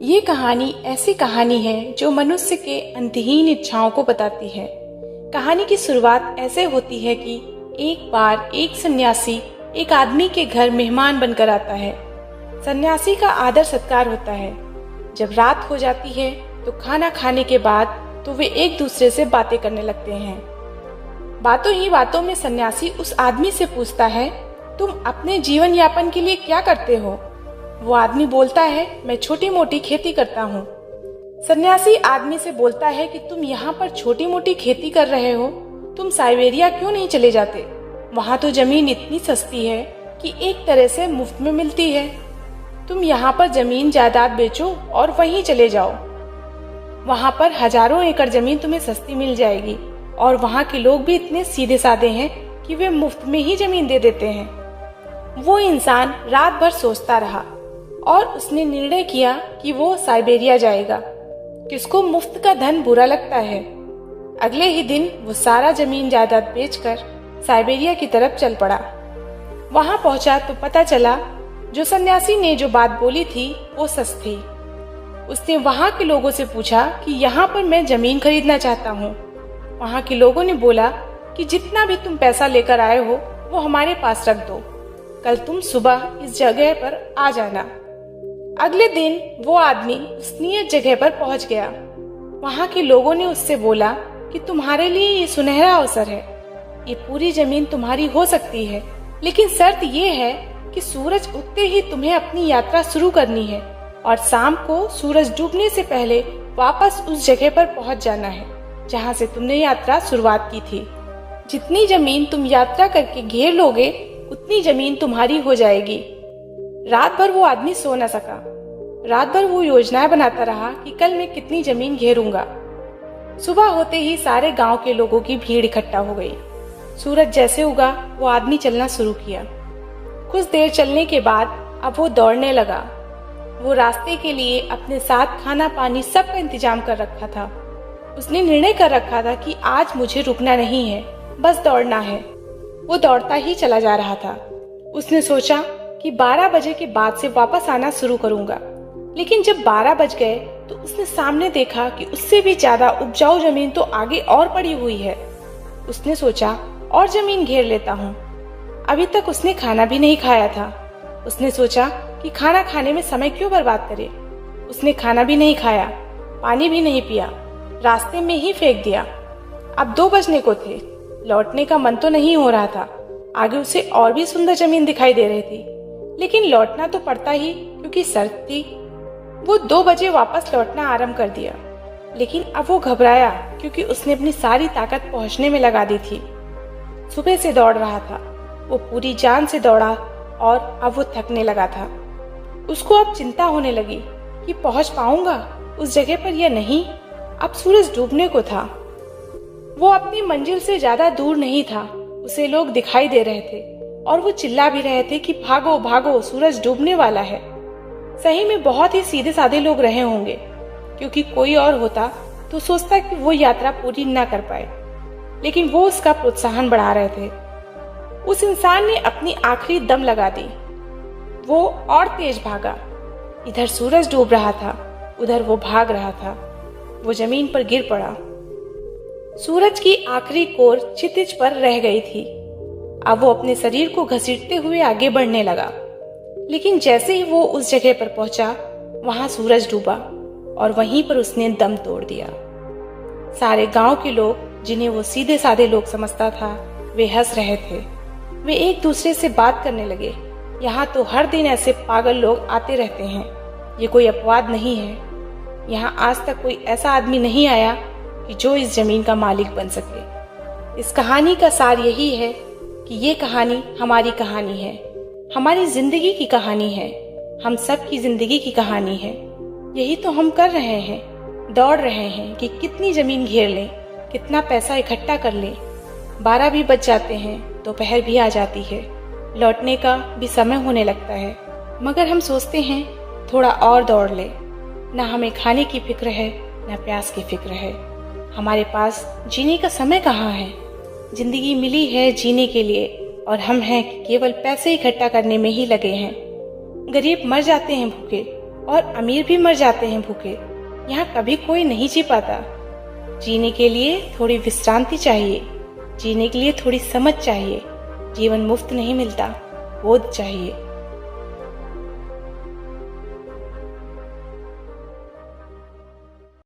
ये कहानी ऐसी कहानी है जो मनुष्य के अंतहीन इच्छाओं को बताती है। कहानी की शुरुआत ऐसे होती है कि एक बार एक सन्यासी एक आदमी के घर मेहमान बनकर आता है। सन्यासी का आदर सत्कार होता है। जब रात हो जाती है तो खाना खाने के बाद तो वे एक दूसरे से बातें करने लगते हैं। बातों ही बातों में सन्यासी उस आदमी से पूछता है, तुम अपने जीवन यापन के लिए क्या करते हो? वो आदमी बोलता है, मैं छोटी मोटी खेती करता हूँ। सन्यासी आदमी से बोलता है कि तुम यहाँ पर छोटी मोटी खेती कर रहे हो, तुम साइबेरिया क्यों नहीं चले जाते? वहाँ तो जमीन इतनी सस्ती है कि एक तरह से मुफ्त में मिलती है। तुम यहाँ पर जमीन जायदाद बेचो और वहीं चले जाओ। वहाँ पर हजारों एकड़ जमीन तुम्हें सस्ती मिल जाएगी और वहाँ के लोग भी इतने सीधे साधे हैं कि वे मुफ्त में ही जमीन दे देते हैं। वो इंसान रात भर सोचता रहा और उसने निर्णय किया कि वो साइबेरिया जाएगा। किसको मुफ्त का धन बुरा लगता है। अगले ही दिन वो सारा जमीन जायदाद बेचकर साइबेरिया की तरफ चल पड़ा। वहां पहुंचा तो पता चला जो सन्यासी ने जो बात बोली थी वो सच थी। उसने वहां के लोगों से पूछा कि यहाँ पर मैं जमीन खरीदना चाहता हूँ। वहां के लोगों ने बोला कि जितना भी तुम पैसा लेकर आए हो वो हमारे पास रख दो, कल तुम सुबह इस जगह पर आ जाना। अगले दिन वो आदमी उस नियत जगह पर पहुंच गया। वहां के लोगों ने उससे बोला कि तुम्हारे लिए ये सुनहरा अवसर है, ये पूरी जमीन तुम्हारी हो सकती है, लेकिन शर्त ये है कि सूरज उगते ही तुम्हें अपनी यात्रा शुरू करनी है और शाम को सूरज डूबने से पहले वापस उस जगह पर पहुंच जाना है जहां से तुमने यात्रा शुरुआत की थी। जितनी जमीन तुम यात्रा करके घेर लोगे उतनी जमीन तुम्हारी हो जाएगी। रात भर वो आदमी सो न सका। रात भर वो योजनाएं बनाता रहा कि कल मैं कितनी जमीन घेरूंगा। सुबह होते ही सारे गांव के लोगों की भीड़ इकट्ठा हो गई। सूरज जैसे उगा वो आदमी चलना शुरू किया। कुछ देर चलने के बाद अब वो दौड़ने लगा। वो रास्ते के लिए अपने साथ खाना पानी सब का इंतजाम कर रखा था। उसने निर्णय कर रखा था कि आज मुझे रुकना नहीं है, बस दौड़ना है। वो दौड़ता ही चला जा रहा था। उसने सोचा कि 12 बजे के बाद से वापस आना शुरू करूंगा, लेकिन जब 12 बज गए तो उसने सामने देखा कि उससे भी ज्यादा उपजाऊ जमीन तो आगे और पड़ी हुई है। उसने सोचा और जमीन घेर लेता हूँ। अभी तक उसने खाना भी नहीं खाया था। उसने सोचा कि खाना खाने में समय क्यों बर्बाद करे। उसने खाना भी नहीं खाया, पानी भी नहीं पिया, रास्ते में ही फेंक दिया। अब 2 बजने को थे। लौटने का मन तो नहीं हो रहा था। आगे उसे और भी सुंदर जमीन दिखाई दे रही थी, लेकिन लौटना तो पड़ता ही क्योंकि शर्त थी। वो 2 बजे वापस लौटना आरंभ कर दिया, लेकिन अब वो घबराया क्योंकि उसने अपनी सारी ताकत पहुंचने में लगा दी थी। सुबह से दौड़ रहा था। वो पूरी जान से दौड़ा और अब वो थकने लगा था। उसको अब चिंता होने लगी कि पहुंच पाऊंगा उस जगह पर या नहीं। अब सूरज डूबने को था। वो अपनी मंजिल से ज्यादा दूर नहीं था। उसे लोग दिखाई दे रहे थे और वो चिल्ला भी रहे थे कि भागो भागो, सूरज डूबने वाला है। सही में बहुत ही सीधे साधे लोग रहे होंगे, क्योंकि कोई और होता तो सोचता कि वो यात्रा पूरी न कर पाए, लेकिन वो उसका प्रोत्साहन बढ़ा रहे थे। उस इंसान ने अपनी आखिरी दम लगा दी। वो और तेज भागा। इधर सूरज डूब रहा था, उधर वो भाग रहा था। वो जमीन पर गिर पड़ा। सूरज की आखिरी कोर क्षितिज पर रह गई थी। अब वो अपने शरीर को घसीटते हुए आगे बढ़ने लगा, लेकिन जैसे ही वो उस जगह पर पहुंचा वहां सूरज डूबा और वहीं पर उसने दम तोड़ दिया। सारे गांव के लोग, जिन्हें वो सीधे साधे लोग समझता था, वे हंस रहे थे। वे एक दूसरे से बात करने लगे, यहाँ तो हर दिन ऐसे पागल लोग आते रहते हैं, ये कोई अपवाद नहीं है। यहाँ आज तक कोई ऐसा आदमी नहीं आया कि जो इस जमीन का मालिक बन सके। इस कहानी का सार यही है कि ये कहानी हमारी कहानी है, हमारी जिंदगी की कहानी है, हम सब की जिंदगी की कहानी है। यही तो हम कर रहे हैं, दौड़ रहे हैं कि कितनी जमीन घेर लें, कितना पैसा इकट्ठा कर लें। 12 भी बज जाते हैं, दोपहर भी आ जाती है, लौटने का भी समय होने लगता है, मगर हम सोचते हैं थोड़ा और दौड़ ले। न हमें खाने की फिक्र है, न प्यास की फिक्र है। हमारे पास जीने का समय कहाँ है। जिंदगी मिली है जीने के लिए और हम हैं कि केवल पैसे इकट्ठा करने में ही लगे हैं। गरीब मर जाते हैं भूखे, और अमीर भी मर जाते हैं भूखे। यहाँ कभी कोई नहीं जी पाता। जीने के लिए थोड़ी विश्रांति चाहिए, जीने के लिए थोड़ी समझ चाहिए। जीवन मुफ्त नहीं मिलता, बोध चाहिए।